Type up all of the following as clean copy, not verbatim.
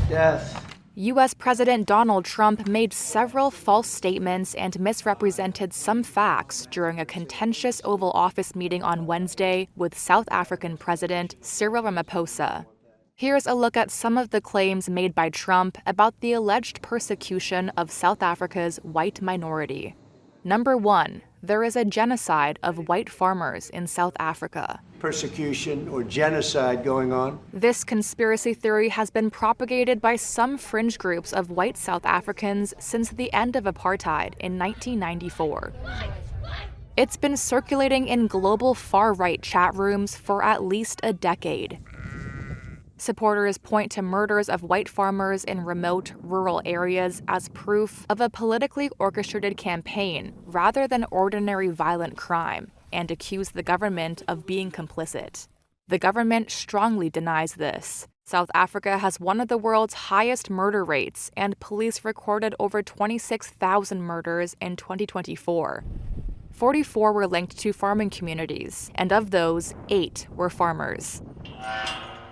Death. U.S. President Donald Trump made several false statements and misrepresented some facts during a contentious Oval Office meeting on Wednesday with South African President Cyril Ramaphosa. Here's a look at some of the claims made by Trump about the alleged persecution of South Africa's white minority. Number 1. There is a genocide of white farmers in South Africa. Persecution or genocide going on. This conspiracy theory has been propagated by some fringe groups of white South Africans since the end of apartheid in 1994. It's been circulating in global far-right chat rooms for at least a decade. Supporters point to murders of white farmers in remote, rural areas as proof of a politically orchestrated campaign rather than ordinary violent crime, and accuse the government of being complicit. The government strongly denies this. South Africa has one of the world's highest murder rates, and police recorded over 26,000 murders in 2024. 44 were linked to farming communities, and of those, 8 were farmers.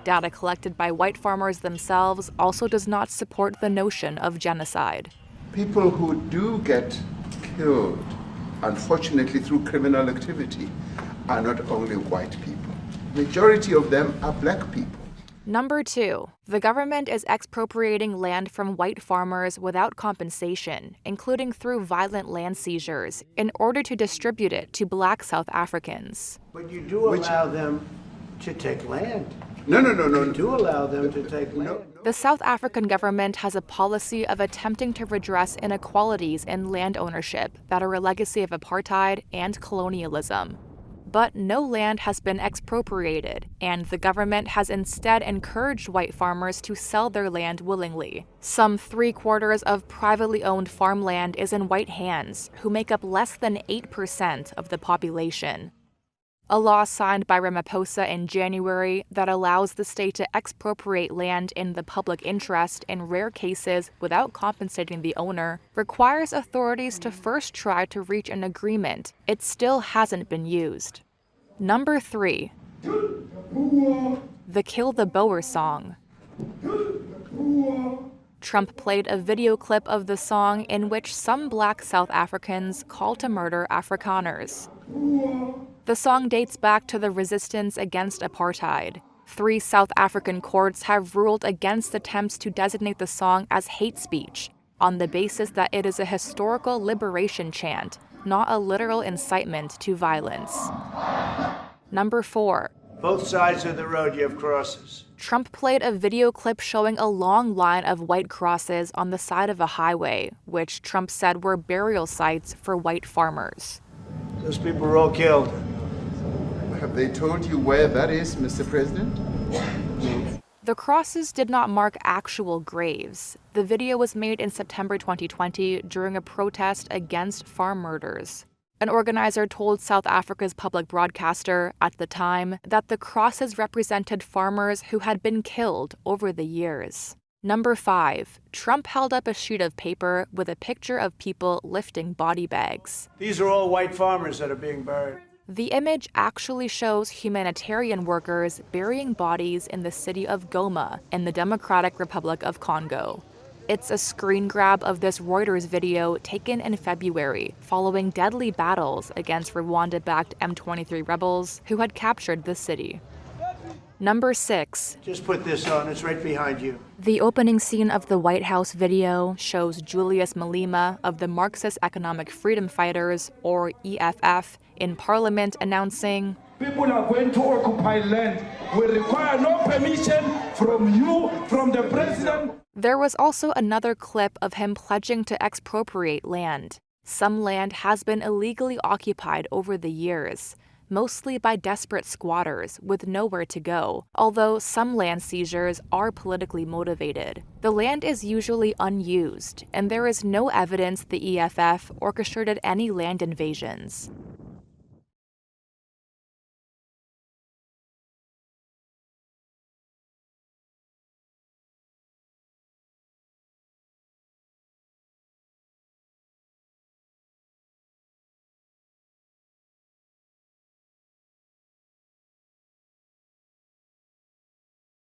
Data collected by white farmers themselves also does not support the notion of genocide. People who do get killed, unfortunately through criminal activity, are not only white people. Majority of them are black people. Number 2, the government is expropriating land from white farmers without compensation, including through violent land seizures, in order to distribute it to black South Africans. But you do allow them to take land. No. You do allow them to take land. The South African government has a policy of attempting to redress inequalities in land ownership that are a legacy of apartheid and colonialism. But no land has been expropriated, and the government has instead encouraged white farmers to sell their land willingly. Some 3/4 of privately owned farmland is in white hands, who make up less than 8% of the population. A law signed by Ramaphosa in January that allows the state to expropriate land in the public interest in rare cases without compensating the owner requires authorities to first try to reach an agreement. It still hasn't been used. Number 3. The Kill the Boer song. Trump played a video clip of the song in which some black South Africans call to murder Afrikaners. The song dates back to the resistance against apartheid. 3 South African courts have ruled against attempts to designate the song as hate speech, on the basis that it is a historical liberation chant, not a literal incitement to violence. Number 4. Both sides of the road you have crosses. Trump played a video clip showing a long line of white crosses on the side of a highway, which Trump said were burial sites for white farmers. Those people were all killed. Have they told you where that is, Mr. President? The crosses did not mark actual graves. The video was made in September 2020 during a protest against farm murders. An organizer told South Africa's public broadcaster at the time that the crosses represented farmers who had been killed over the years. Number 5. Trump held up a sheet of paper with a picture of people lifting body bags. These are all white farmers that are being buried. The image actually shows humanitarian workers burying bodies in the city of Goma in the Democratic Republic of Congo. It's a screen grab of this Reuters video taken in February following deadly battles against Rwanda-backed M23 rebels who had captured the city. Number 6. Just put this on, it's right behind you. The opening scene of the White House video shows Julius Malema of the Marxist Economic Freedom Fighters, or EFF, in Parliament announcing, "People are going to occupy land. We require no permission from you, from the president." There was also another clip of him pledging to expropriate land. Some land has been illegally occupied over the years, mostly by desperate squatters with nowhere to go, although some land seizures are politically motivated. The land is usually unused, and there is no evidence the EFF orchestrated any land invasions.